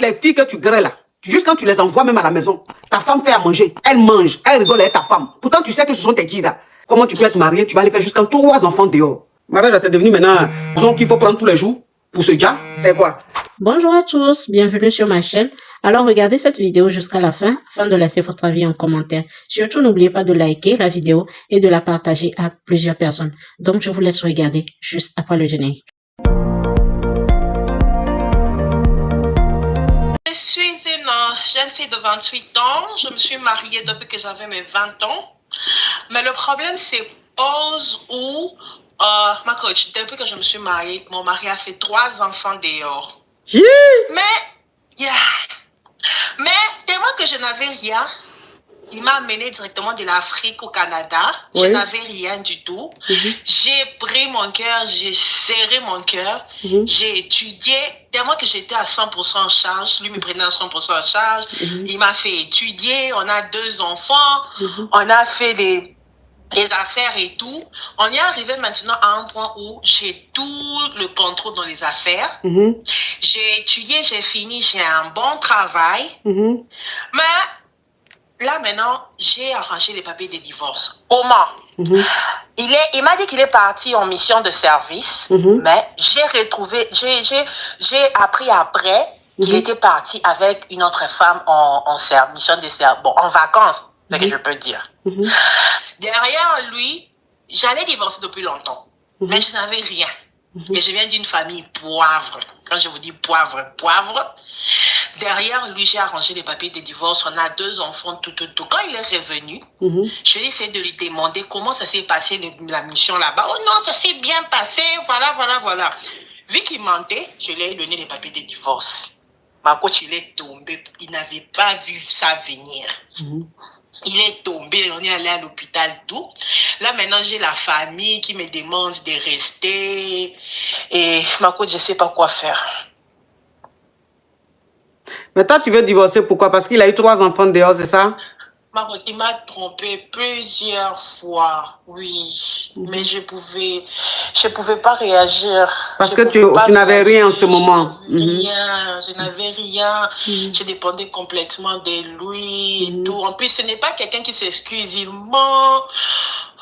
les filles que tu grêles là, juste quand tu les envoies même à la maison, ta femme fait à manger, elle mange, elle rigole avec ta femme. Pourtant, tu sais que ce sont tes guises là. Comment tu peux être marié, tu vas aller faire jusqu'à 3 enfants dehors. Mariage, c'est devenu maintenant une qu'il faut prendre tous les jours pour ce gars. C'est quoi? Bonjour à tous, bienvenue sur ma chaîne. Alors regardez cette vidéo jusqu'à la fin afin de laisser votre avis en commentaire. Surtout n'oubliez pas de liker la vidéo et de la partager à plusieurs personnes. Donc je vous laisse regarder juste après le générique. Je suis une jeune fille de 28 ans. Je me suis mariée depuis que j'avais mes 20 ans. Mais le problème, c'est où, ma coach, depuis que je me suis mariée, mon mari a fait 3 enfants dehors. Mais tellement que je n'avais rien, il m'a amené directement de l'Afrique au Canada. Oui. Je n'avais rien du tout. J'ai pris mon cœur, j'ai serré mon cœur. J'ai étudié, tellement que j'étais à 100% en charge. Lui me prenait à 100% en charge. Il m'a fait étudier. On a 2 enfants. On a fait les affaires et tout. On est arrivé maintenant à un point où j'ai tout le contrôle dans les affaires. J'ai étudié, j'ai fini, j'ai un bon travail. Mais là, maintenant, j'ai arrangé les papiers de divorce. Comment? Il m'a dit qu'il est parti en mission de service, mais j'ai appris après qu'il était parti avec une autre femme en mission de service, bon, en vacances, c'est ce que je peux dire. Derrière lui, j'allais divorcer depuis longtemps, mais je n'avais rien. Et je viens d'une famille poivre. Quand je vous dis poivre. Derrière lui, j'ai arrangé les papiers de divorce. On a 2 enfants, tout. Quand il est revenu, je vais essayer de lui demander comment ça s'est passé la mission là-bas. Oh non, ça s'est bien passé, voilà. Vu qu'il mentait, je lui ai donné les papiers de divorce. Ma coach, il est tombé. Il n'avait pas vu ça venir. Il est tombé, on est allé à l'hôpital, tout. Là, maintenant, j'ai la famille qui me demande de rester. Et ma coach, je ne sais pas quoi faire. Mais toi, tu veux divorcer, pourquoi? Parce qu'il a eu 3 enfants dehors, c'est ça? Ma coach, il m'a trompé plusieurs fois, oui. Mais je pouvais pas réagir. Parce que tu n'avais rien en ce moment. Je n'avais rien. Je dépendais complètement de lui et tout. En plus, ce n'est pas quelqu'un qui s'excuse. Il ment.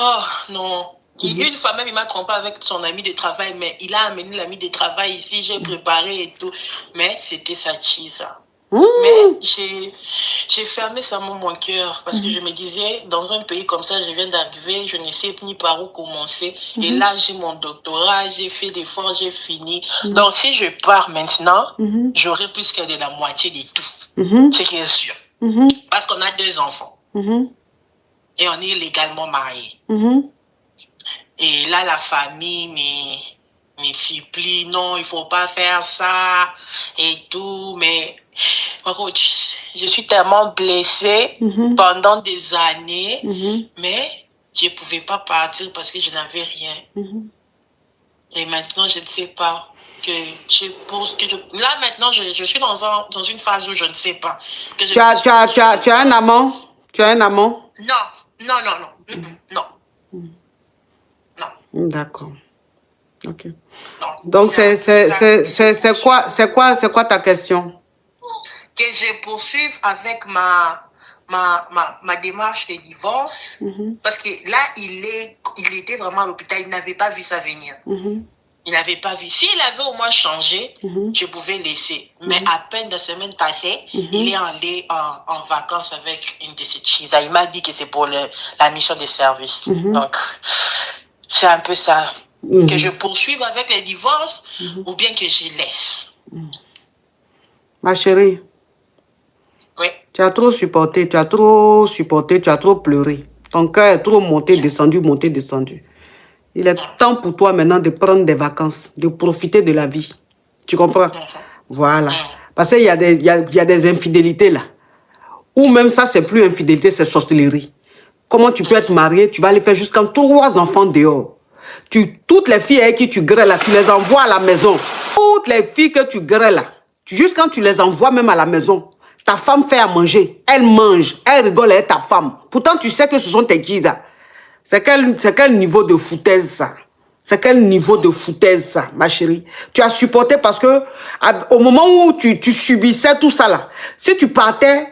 Oh, non. Une fois même, il m'a trompé avec son ami de travail, mais il a amené l'ami de travail ici, j'ai préparé et tout. Mais c'était sa cheese. Mais j'ai fermé ça mon cœur parce que je me disais, dans un pays comme ça, je viens d'arriver, je ne sais ni par où commencer. Et là, j'ai mon doctorat, j'ai fait l'effort, j'ai fini. Donc, si je pars maintenant, j'aurai plus que de la moitié de tout. C'est bien sûr. Parce qu'on a 2 enfants. Et on est légalement mariés. Et là, la famille me supplie, non, il ne faut pas faire ça et tout. Mais je suis tellement blessée pendant des années, mais je ne pouvais pas partir parce que je n'avais rien. Et maintenant, je ne sais pas. Là, maintenant, je suis dans une phase où je ne sais pas. Tu as un amant? Tu as un amant? Non. D'accord. Ok. Donc, c'est quoi ta question? Que je poursuive avec ma démarche de divorce, parce que là, il était vraiment à l'hôpital, il n'avait pas vu ça venir. Il n'avait pas vu. S'il avait au moins changé, je pouvais laisser. Mais à peine la semaine passée, il est allé en vacances avec une de ses cheese. Il m'a dit que c'est pour la mission de service. Donc, c'est un peu ça. Que je poursuive avec les divorces ou bien que je laisse. Ma chérie, oui. Tu as trop supporté, tu as trop pleuré. Ton cœur est trop monté, descendu. Il est temps pour toi maintenant de prendre des vacances, de profiter de la vie. Tu comprends? Voilà. Parce qu'il y a des infidélités là. Ou même ça, c'est plus infidélité, c'est sorcellerie. Comment tu peux être marié, tu vas aller faire jusqu'à 3 enfants dehors. Toutes les filles avec qui tu grêles là, tu les envoies à la maison. Toutes les filles que tu grêles là, juste quand tu les envoies même à la maison, ta femme fait à manger, elle mange, elle rigole avec ta femme. Pourtant, tu sais que ce sont tes guises. C'est quel niveau de foutaise ça? C'est quel niveau de foutaise ça, ma chérie? Tu as supporté parce que au moment où tu subissais tout ça là, si tu partais,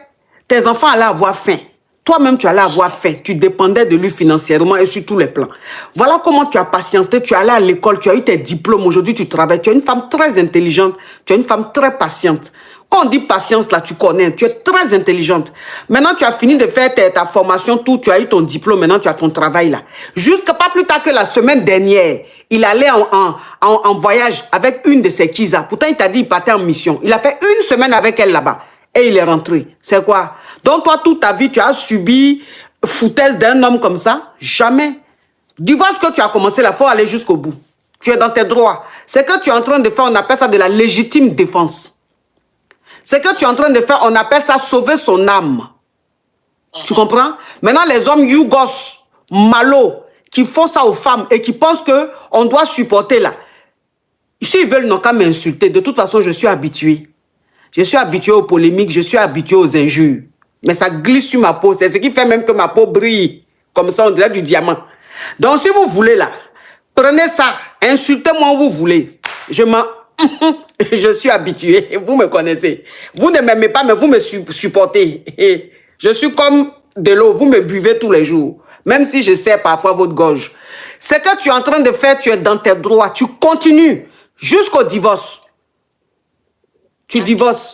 tes enfants allaient avoir faim. Toi-même, tu allais avoir faim. Tu dépendais de lui financièrement et sur tous les plans. Voilà comment tu as patienté. Tu allais à l'école, tu as eu tes diplômes. Aujourd'hui, tu travailles. Tu es une femme très intelligente. Tu es une femme très patiente. Quand on dit patience, là, tu connais. Tu es très intelligente. Maintenant, tu as fini de faire ta formation, tout. Tu as eu ton diplôme. Maintenant, tu as ton travail, là. Jusque pas plus tard que la semaine dernière, il allait en voyage avec une de ses kisas. Pourtant, il t'a dit qu'il partait en mission. Il a fait une semaine avec elle là-bas. Et il est rentré. C'est quoi? Donc toi, toute ta vie, tu as subi foutaise d'un homme comme ça? Jamais. Divorce que tu as commencé là, il faut aller jusqu'au bout. Tu es dans tes droits. C'est que tu es en train de faire, on appelle ça de la légitime défense. C'est que tu es en train de faire, on appelle ça sauver son âme. Tu comprends? Maintenant, les hommes yougos, malos, qui font ça aux femmes et qui pensent qu'on doit supporter là. S'ils veulent, n'ont qu'à m'insulter. De toute façon, je suis habitué. Je suis habitué aux polémiques, je suis habitué aux injures. Mais ça glisse sur ma peau. C'est ce qui fait même que ma peau brille. Comme ça, on dirait du diamant. Donc, si vous voulez là, prenez ça. Insultez-moi où vous voulez. Je suis habitué. Vous me connaissez. Vous ne m'aimez pas, mais vous me supportez. Je suis comme de l'eau. Vous me buvez tous les jours. Même si je sais parfois votre gorge. Ce que tu es en train de faire, tu es dans tes droits. Tu continues jusqu'au divorce. Tu divorces.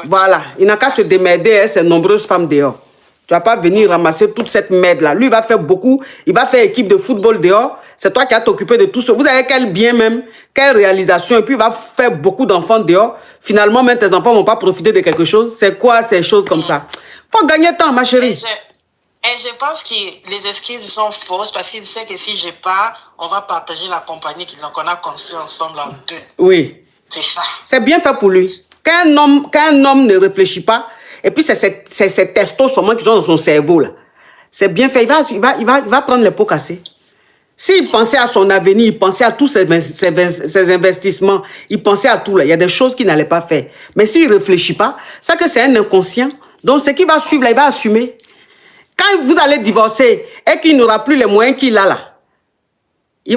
Voilà. Il n'a qu'à se démerder à ces nombreuses femmes dehors. Tu ne vas pas venir ramasser toute cette merde-là. Lui, il va faire beaucoup. Il va faire équipe de football dehors. C'est toi qui as t'occupé de tout ça. Vous avez quel bien même, quelle réalisation. Et puis, il va faire beaucoup d'enfants dehors. Finalement, même tes enfants ne vont pas profiter de quelque chose. C'est quoi ces choses comme ça? Il faut gagner temps, ma chérie. Et je pense que les excuses sont fausses parce qu'il sait que si je pars, on va partager la compagnie qu'on a construite ensemble en deux. Oui. C'est ça. C'est bien fait pour lui. Qu'un homme ne réfléchit pas, et puis c'est ces testos seulement qui sont dans son cerveau là. C'est bien fait. Il va prendre les pots cassés. S'il pensait à son avenir, il pensait à tous ses investissements, il pensait à tout là. Il y a des choses qu'il n'allait pas faire. Mais s'il ne réfléchit pas, c'est que c'est un inconscient. Donc ce qui va suivre là, il va assumer. Quand vous allez divorcer et qu'il n'aura plus les moyens qu'il a là,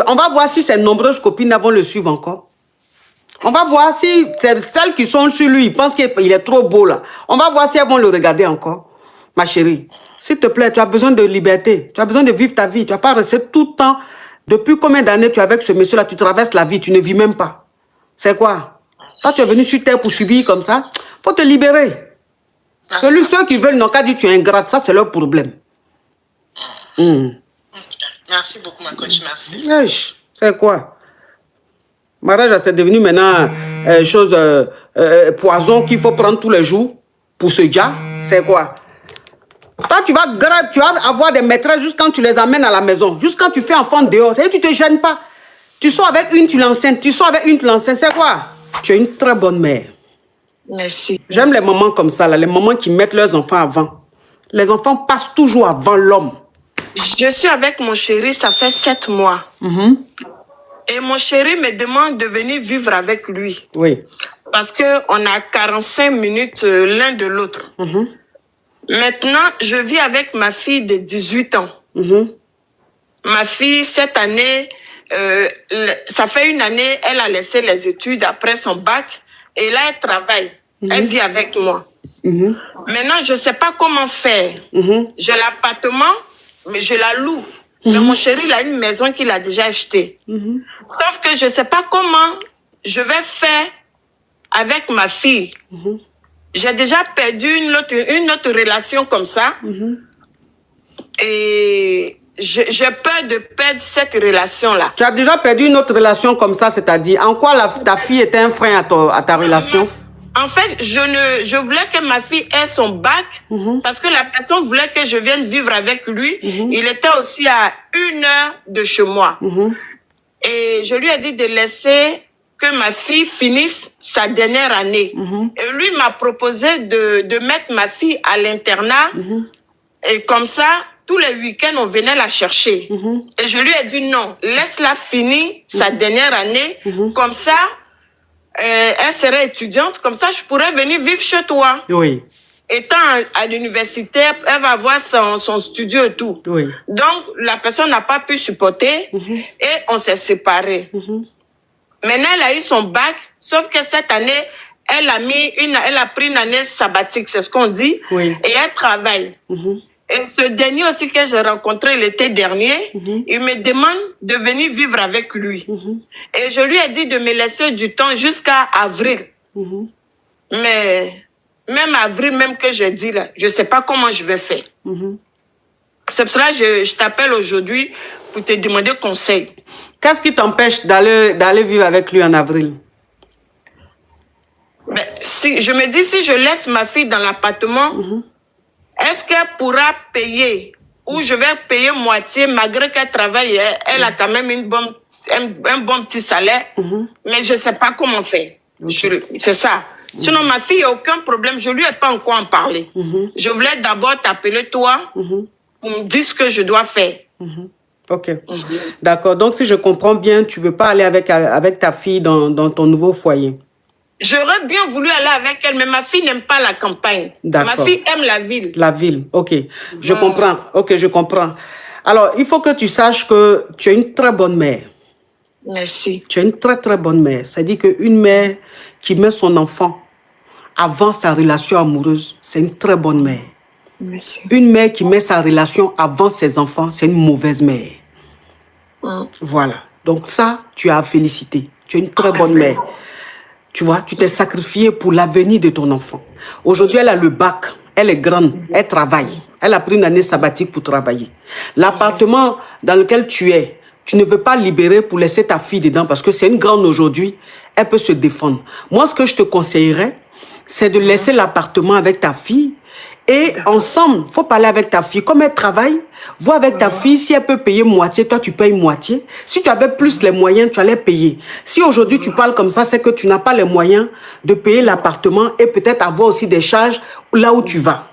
on va voir si ses nombreuses copines vont le suivre encore. On va voir si celles qui sont sur lui, ils pensent qu'il est trop beau là. On va voir si elles vont le regarder encore. Ma chérie, s'il te plaît, tu as besoin de liberté. Tu as besoin de vivre ta vie. Tu vas pas rester tout le temps. Depuis combien d'années tu es avec ce monsieur-là, tu traverses la vie, tu ne vis même pas. C'est quoi? Toi, tu es venu sur terre pour subir comme ça. Faut te libérer. Ceux qui veulent n'ont qu'à dire tu es ingrate. Ça, c'est leur problème. Merci beaucoup, ma coach. Merci. C'est quoi? Mariage, c'est devenu maintenant poison qu'il faut prendre tous les jours pour ce gars. C'est quoi? Toi, tu vas avoir des maîtresses juste quand tu les amènes à la maison. Juste quand tu fais enfant dehors. Et tu ne te gênes pas. Tu sors avec une, tu l'enceintes. Tu sors avec une, tu l'enceintes. C'est quoi? Tu es une très bonne mère. Merci. J'aime les mamans comme ça, là, les mamans qui mettent leurs enfants avant. Les enfants passent toujours avant l'homme. Je suis avec mon chéri, ça fait 7 mois. Et mon chéri me demande de venir vivre avec lui. Oui. Parce qu'on a 45 minutes l'un de l'autre. Maintenant, je vis avec ma fille de 18 ans. Ma fille, cette année, ça fait une année, elle a laissé les études après son bac. Et là, elle travaille. Elle vit avec moi. Maintenant, je ne sais pas comment faire. J'ai l'appartement, mais je la loue. Mais mon chéri, il a une maison qu'il a déjà achetée. Sauf que je ne sais pas comment je vais faire avec ma fille. J'ai déjà perdu une autre relation comme ça. Et j'ai peur de perdre cette relation-là. Tu as déjà perdu une autre relation comme ça, c'est-à-dire, en quoi ta fille était un frein à ta relation? En fait, je voulais que ma fille ait son bac parce que la personne voulait que je vienne vivre avec lui. Il était aussi à 1 heure de chez moi. Et je lui ai dit de laisser que ma fille finisse sa dernière année. Et lui m'a proposé de mettre ma fille à l'internat. Et comme ça, tous les week-ends, on venait la chercher. Et je lui ai dit non, laisse-la finir sa dernière année. Comme ça, elle serait étudiante. Comme ça, je pourrais venir vivre chez toi. Oui. étant à l'université, elle va avoir son studio et tout. Oui. Donc, la personne n'a pas pu supporter et on s'est séparés. Maintenant, elle a eu son bac, sauf que cette année, elle a pris une année sabbatique, c'est ce qu'on dit, Oui. et elle travaille. Et ce dernier aussi que j'ai rencontré l'été dernier, il me demande de venir vivre avec lui. Et je lui ai dit de me laisser du temps jusqu'à avril. Mais même avril, même que je dis là, je ne sais pas comment je vais faire. C'est pour ça que je t'appelle aujourd'hui pour te demander conseil. Qu'est-ce qui t'empêche d'aller vivre avec lui en avril? Ben, je me dis, si je laisse ma fille dans l'appartement, est-ce qu'elle pourra payer ou je vais payer moitié malgré qu'elle travaille? Elle a quand même un bon petit salaire, mais je ne sais pas comment faire. C'est ça. Sinon, ma fille, il n'y a aucun problème. Je ne lui ai pas encore en parlé. Je voulais d'abord t'appeler toi pour me dire ce que je dois faire. Ok. D'accord. Donc, si je comprends bien, tu ne veux pas aller avec ta fille dans ton nouveau foyer. J'aurais bien voulu aller avec elle, mais ma fille n'aime pas la campagne. Ma fille aime la ville. La ville, ok. Je comprends. Ok, je comprends. Alors, il faut que tu saches que tu es une très bonne mère. Merci. Tu es une très, très bonne mère. C'est-à-dire qu'une mère qui met son enfant avant sa relation amoureuse, c'est une très bonne mère. Merci. Une mère qui met sa relation avant ses enfants, c'est une mauvaise mère. Voilà. Donc ça, tu as à féliciter. Tu es une très bonne mère. Tu vois, tu t'es sacrifiée pour l'avenir de ton enfant. Aujourd'hui, elle a le bac. Elle est grande. Elle travaille. Elle a pris une année sabbatique pour travailler. L'appartement dans lequel tu es, tu ne veux pas libérer pour laisser ta fille dedans parce que c'est une grande aujourd'hui. Elle peut se défendre. Moi, ce que je te conseillerais, c'est de laisser l'appartement avec ta fille. Et ensemble, il faut parler avec ta fille. Comme elle travaille, vois avec ta fille si elle peut payer moitié, toi tu payes moitié. Si tu avais plus les moyens, tu allais payer. Si aujourd'hui tu parles comme ça, c'est que tu n'as pas les moyens de payer l'appartement et peut-être avoir aussi des charges là où tu vas.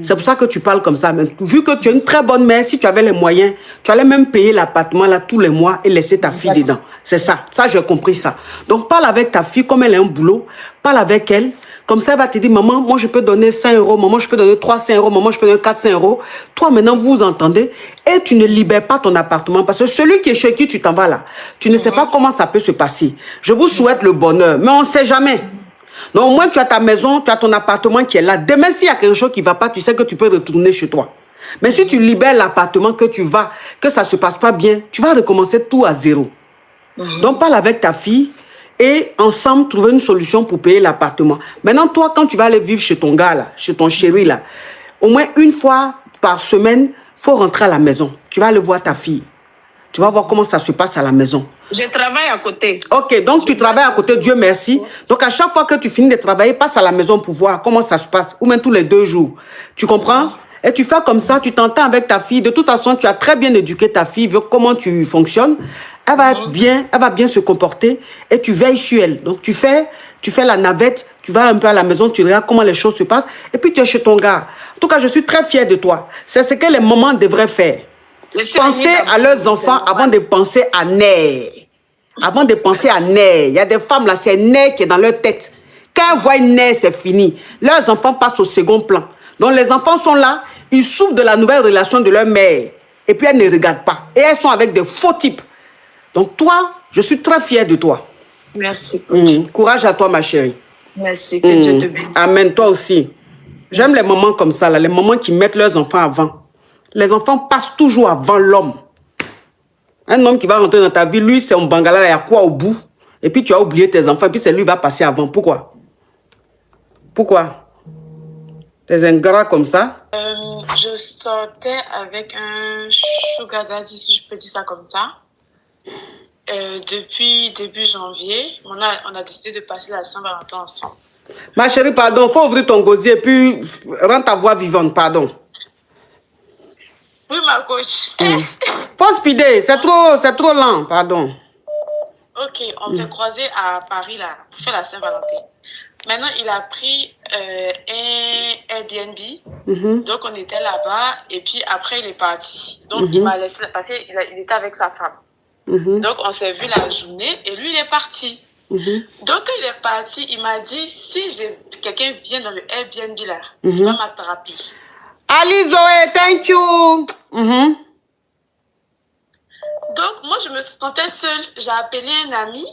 C'est pour ça que tu parles comme ça. Mais vu que tu es une très bonne mère, si tu avais les moyens, tu allais même payer l'appartement là tous les mois et laisser ta fille dedans. C'est ça. Ça, j'ai compris ça. Donc, parle avec ta fille comme elle a un boulot. Parle avec elle. Comme ça, elle va te dire, maman, moi, je peux donner 5 €. Maman, je peux donner 300 €. Maman, je peux donner 400 €. Toi, maintenant, vous vous entendez. Et tu ne libères pas ton appartement. Parce que celui qui est chez qui tu t'en vas là, tu ne sais pas comment ça peut se passer. Je vous souhaite le bonheur. Mais on ne sait jamais. Donc, au moins, tu as ta maison, tu as ton appartement qui est là. Demain, s'il y a quelque chose qui ne va pas, tu sais que tu peux retourner chez toi. Mais si tu libères l'appartement, que tu vas, que ça ne se passe pas bien, tu vas recommencer tout à zéro. Donc, parle avec ta fille et ensemble, trouver une solution pour payer l'appartement. Maintenant, toi, quand tu vas aller vivre chez ton gars, là, chez ton chéri, là, au moins une fois par semaine, il faut rentrer à la maison. Tu vas aller voir ta fille. Tu vas voir comment ça se passe à la maison. Je travaille à côté. Ok, donc tu travailles à côté, Dieu merci. Donc à chaque fois que tu finis de travailler, passe à la maison pour voir comment ça se passe. Ou même tous les 2 jours. Tu comprends? Et tu fais comme ça, tu t'entends avec ta fille. De toute façon, tu as très bien éduqué ta fille, vu comment tu fonctionnes. Elle va bien se comporter et tu veilles sur elle. Donc tu fais la navette, tu vas un peu à la maison, tu regardes comment les choses se passent. Et puis tu es chez ton gars. En tout cas, je suis très fière de toi. C'est ce que les mamans devraient faire. Penser à leurs enfants avant de penser à nerfs. Avant de penser à nerfs. Il y a des femmes là, c'est nerfs qui est dans leur tête. Quand elles voient une nerf, c'est fini. Leurs enfants passent au second plan. Donc les enfants sont là, ils souffrent de la nouvelle relation de leur mère. Et puis elles ne regardent pas. Et elles sont avec des faux types. Donc toi, je suis très fière de toi. Merci. Courage à toi, ma chérie. Merci, que Dieu te bénisse. Amen, toi aussi. J'aime les mamans comme ça, là, les mamans qui mettent leurs enfants avant. Les enfants passent toujours avant l'homme. Un homme qui va rentrer dans ta vie, lui, c'est un bangala, il y a quoi au bout? Et puis tu as oublié tes enfants, et puis c'est lui qui va passer avant. Pourquoi? Pourquoi? T'es un gras comme ça? Je sortais avec un sugar daddy, si je peux dire ça comme ça. Depuis début janvier, on a décidé de passer la Saint-Valentin ensemble. Ma chérie, pardon, il faut ouvrir ton gosier et puis rendre ta voix vivante, pardon. Oui, ma coach. Faut speeder, c'est trop lent, pardon. Ok, on s'est croisés à Paris là, pour faire la Saint-Valentin. Maintenant, il a pris un Airbnb. Donc, on était là-bas et puis après, il est parti. Donc, il m'a laissé passer, il était avec sa femme. Donc, on s'est vu la journée et lui, il est parti. Donc, quand il est parti, il m'a dit, si quelqu'un vient dans le Airbnb là, il va m'attraper. Ali Zoé, thank you. Donc, moi, je me sentais seule. J'ai appelé un ami.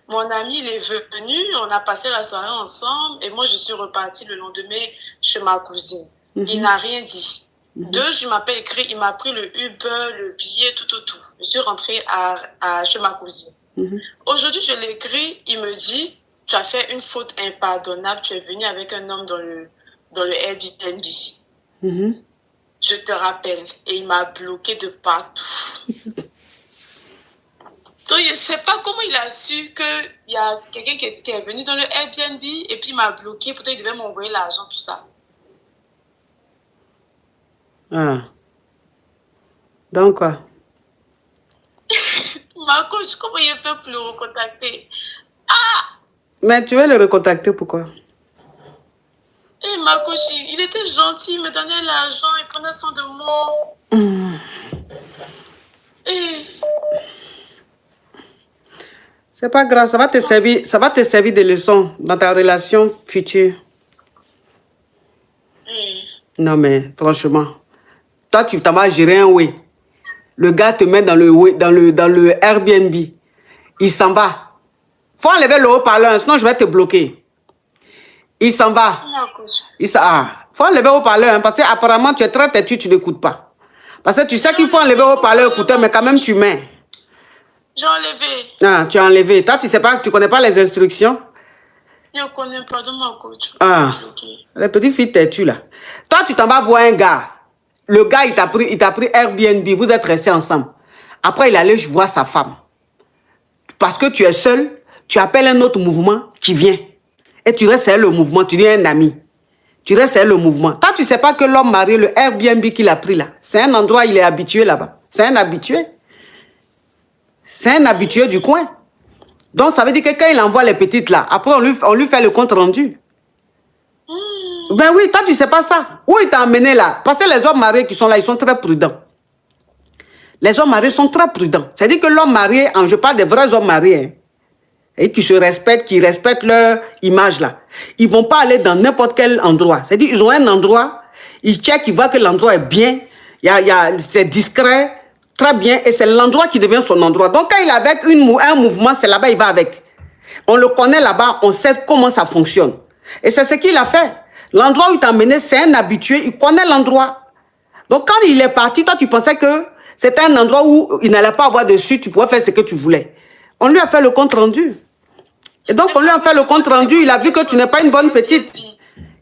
Mon ami, il est venu. On a passé la soirée ensemble. Et moi, je suis repartie le lendemain chez ma cousine. Il n'a rien dit. 2 jours, il m'a pas écrit. Il m'a pris le Uber, le billet, tout. Je suis rentrée chez ma cousine. Aujourd'hui, je l'ai écrit. Il me dit, tu as fait une faute impardonnable. Tu es venu avec un homme dans le Airbnb. Je te rappelle. Et il m'a bloqué de partout. Donc, je ne sais pas comment il a su qu'il y a quelqu'un qui était venu dans le Airbnb et puis il m'a bloqué. Pourtant, il devait m'envoyer l'argent, tout ça. Ah. Donc quoi? Ma coach, comment il peut plus le recontacter? Mais tu veux le recontacter, pourquoi? Et ma coach, il était gentil, il me donnait l'argent, il prenait soin de moi. C'est pas grave, ça va te servir de leçon dans ta relation future. Non mais franchement, toi tu t'en vas gérer un way. Le gars te met dans le Airbnb. Il s'en va. Faut enlever le haut-parleur, sinon je vais te bloquer. Il s'en va. Faut enlever le haut-parleur, parce qu'apparemment tu es très têtu, tu n'écoutes pas. Parce que tu sais qu'il faut enlever le haut-parleur, écouter, mais quand même tu mets. J'ai enlevé. Ah, tu as enlevé. Toi, tu sais pas, tu connais pas les instructions? Je ne connais pas de mon coach. Ah, les petites filles têtues là. Toi, tu t'en vas voir un gars. Le gars, il t'a pris Airbnb, vous êtes restés ensemble. Après, il allait voir sa femme. Parce que tu es seul, tu appelles un autre mouvement qui vient. Et tu restes le mouvement, tu dis un ami. Tu restes le mouvement. Toi, tu sais pas que l'homme marié, le Airbnb qu'il a pris là, c'est un endroit, il est habitué là-bas. C'est un habitué. C'est un habitué du coin. Donc, ça veut dire que quand il envoie les petites là, après, on lui fait le compte rendu. Ben oui, toi, tu sais pas ça. Où il t'a emmené là? Parce que les hommes mariés qui sont là, ils sont très prudents. Les hommes mariés sont très prudents. C'est-à-dire que l'homme marié, je parle des vrais hommes mariés, hein, et qui se respectent, qui respectent leur image là. Ils vont pas aller dans n'importe quel endroit. C'est-à-dire ils ont un endroit, ils checkent, ils voient que l'endroit est bien, c'est discret, très bien, et c'est l'endroit qui devient son endroit. Donc quand il est avec un mouvement, c'est là-bas il va avec. On le connaît là-bas, on sait comment ça fonctionne. Et c'est ce qu'il a fait. L'endroit où il t'a emmené, c'est un habitué, il connaît l'endroit. Donc quand il est parti, toi tu pensais que c'était un endroit où il n'allait pas avoir dessus, tu pouvais faire ce que tu voulais. On lui a fait le compte rendu. Et donc on lui a fait le compte rendu, il a vu que tu n'es pas une bonne petite.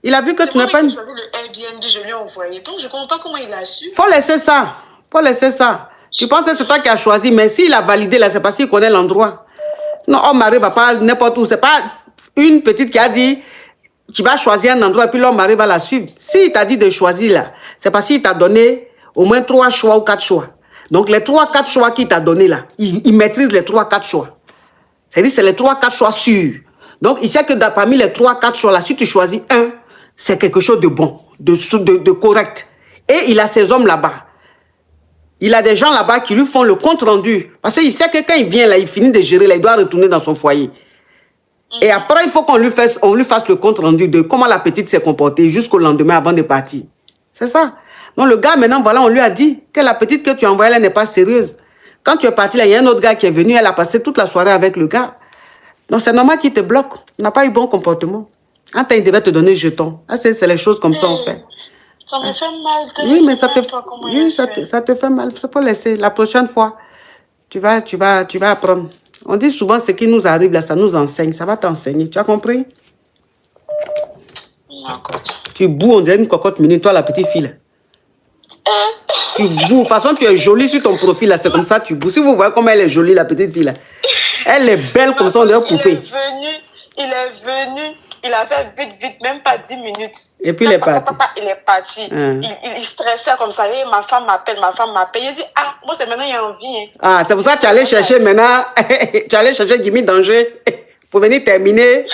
Il a vu que tu n'es pas une... le Airbnb, je lui ai envoyé. Donc je ne comprends pas comment il a su. Faut laisser ça. Faut laisser ça. Tu penses que c'est toi qui as choisi, mais s'il a validé là, c'est parce qu'il connaît l'endroit. Non, homme marié va pas n'importe où. C'est pas une petite qui a dit, tu vas choisir un endroit et puis l'homme marié va la suivre. S'il t'a dit de choisir là, c'est parce qu'il t'a donné au moins 3 choix ou 4 choix. Donc les 3-4 choix qu'il t'a donné là, il maîtrise les 3-4 choix. C'est-à-dire c'est les 3-4 choix sûrs. Donc il sait que parmi les 3-4 choix là, si tu choisis un, c'est quelque chose de bon, de correct. Et il a ces hommes là-bas. Il a des gens là-bas qui lui font le compte rendu. Parce qu'il sait que quand il vient là, il finit de gérer là, il doit retourner dans son foyer. Et après, il faut qu'on lui fasse le compte rendu de comment la petite s'est comportée jusqu'au lendemain avant de partir. C'est ça. Donc le gars, maintenant, voilà, on lui a dit que la petite que tu as envoyée là n'est pas sérieuse. Quand tu es parti là, il y a un autre gars qui est venu, elle a passé toute la soirée avec le gars. Donc c'est normal qu'il te bloque. Il n'a pas eu bon comportement. Quand il devait te donner jeton. Ah, c'est les choses comme ça on fait. Ça me fait mal. Oui, mais ça te fait mal. Il faut laisser. La prochaine fois, tu vas apprendre. On dit souvent ce qui nous arrive là, ça nous enseigne. Ça va t'enseigner. Tu as compris? Tu boues, on dirait une cocotte minute, toi la petite fille là. Tu boues. De toute façon, tu es jolie sur ton profil là. C'est comme ça, tu boues. Si vous voyez comment elle est jolie, la petite fille là. Elle est belle comme ça, on dirait poupée. Il est venu. Il a fait vite, même pas 10 minutes. Et puis il est parti. Il est parti. Il stressait comme ça. Et ma femme m'appelle. Il dit, moi c'est maintenant il y a envie. Hein. Ah, c'est pour ça que tu allais chercher maintenant. Tu allais chercher Gimi Danger pour venir terminer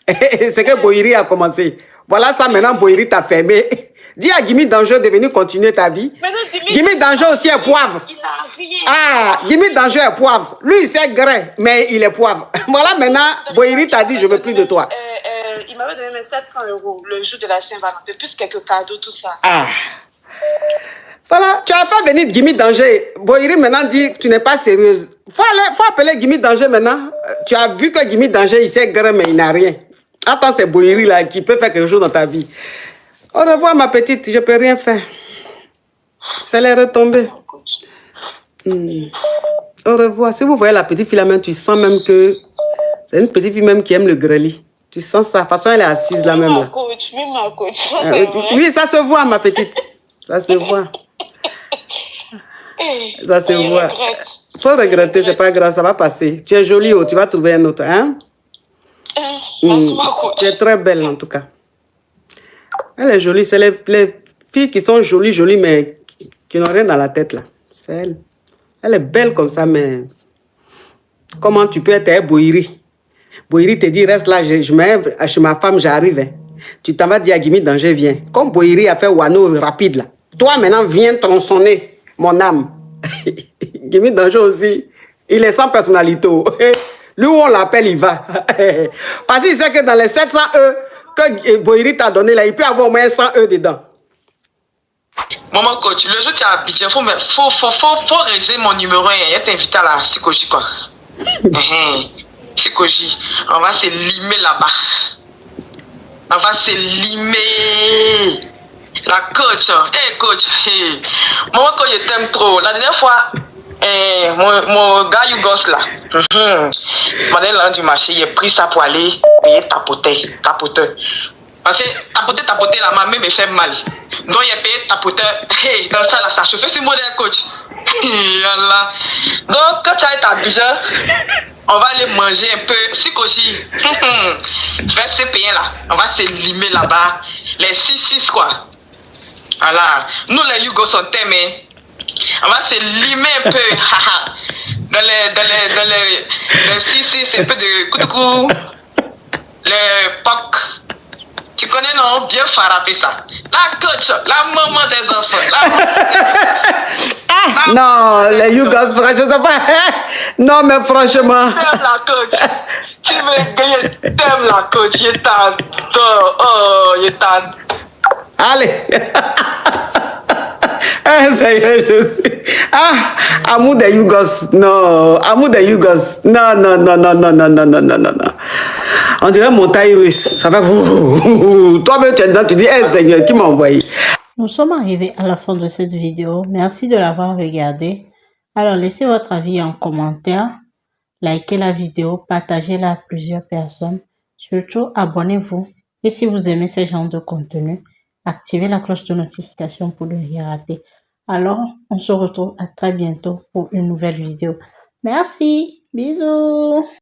ce que Boiri a commencé. Voilà ça maintenant, Boiri t'a fermé. Dis à Gimi Danger de venir continuer ta vie. Gimi Danger aussi est poivre. Il n'a rien. Ah, Jimmy Danger est poivre. Lui, il sait grain, mais il est poivre. Voilà, maintenant, Boiri t'a dit, je veux plus de toi. Il m'avait donné mes 700 € le jour de la Saint-Valentin, plus quelques cadeaux, tout ça. Ah. Voilà, tu as fait venir Jimmy Danger. Boiri maintenant dit que tu n'es pas sérieuse. Faut appeler Jimmy Danger maintenant. Tu as vu que Jimmy Danger, il sait grain, mais il n'a rien. Attends, c'est Boiri là qui peut faire quelque chose dans ta vie. Au revoir, ma petite, je ne peux rien faire. Ça l'est retombé. Au revoir. Si vous voyez la petite fille là même, tu sens même que c'est une petite fille même qui aime le greli. Tu sens ça. De toute façon, elle est assise là même. Là. Oui, ça se voit, ma petite. Ça se voit. Ça se voit. Faut regretter, c'est pas grave, ça va passer. Tu es jolie, tu vas trouver un autre. Hein? Tu es très belle en tout cas. Elle est jolie. C'est les filles qui sont jolies, mais qui n'ont rien dans la tête là. C'est elle. Elle est belle comme ça, mais comment tu peux être Boiri? Boiri te dit, reste là, je mets chez ma femme, j'arrive. Hein. Tu t'en vas dire à Jimmy Danger, viens. Comme Boiri a fait Wano rapide là. Toi maintenant, viens tronçonner mon âme. Jimmy Danger aussi, il est sans personnalité. Lui où on l'appelle, il va. Parce qu'il sait que dans les 700 E que Boiri t'a donné là, il peut avoir au moins 100 E dedans. Maman coach, le jour tu es à Abidjan, faut réserver mon numéro 1 et t'inviter à la Sikoji quoi. Sikoji, on va se limer là-bas. On va se limer. La coach, hey coach, hey. Maman coach, je t'aime trop. La dernière fois, mon gars Yougos là, madame là du marché, il a pris ça pour aller payer tapoteur. Parce que tapoter là, ma main me fait mal. Donc il a payé tapoteur. Hey, dans ça là, ça chauffe. C'est modèle coach. Donc quand tu as été à Abidjan, on va aller manger un peu. Si Koji, tu vas se payer là. On va se limer là-bas. Les 6-6 quoi. Voilà. Nous les Yougos on t'aime. On va se limer un peu. Dans les 6-6, un peu de coup. Le POC. Tu connais non? Bien farapé ça. La coach, la maman des enfants. Non, les Yougos, je sais pas. Non, mais franchement. Je t'aime la coach. Tu me gagnes, je t'aime la coach. Je t'adore. Oh, je t'adore. Allez. Ça y est, je sais. Amour des Yougos. Non, amour des Yougos. Non. On dirait montagne russe. Ça va vous. Toi-même, tu es dedans, tu dis, hey, Seigneur, qui m'a envoyé? Nous sommes arrivés à la fin de cette vidéo. Merci de l'avoir regardée. Alors, laissez votre avis en commentaire. Likez la vidéo, partagez-la à plusieurs personnes. Surtout, abonnez-vous. Et si vous aimez ce genre de contenu, activez la cloche de notification pour ne rien rater. Alors, on se retrouve à très bientôt pour une nouvelle vidéo. Merci. Bisous.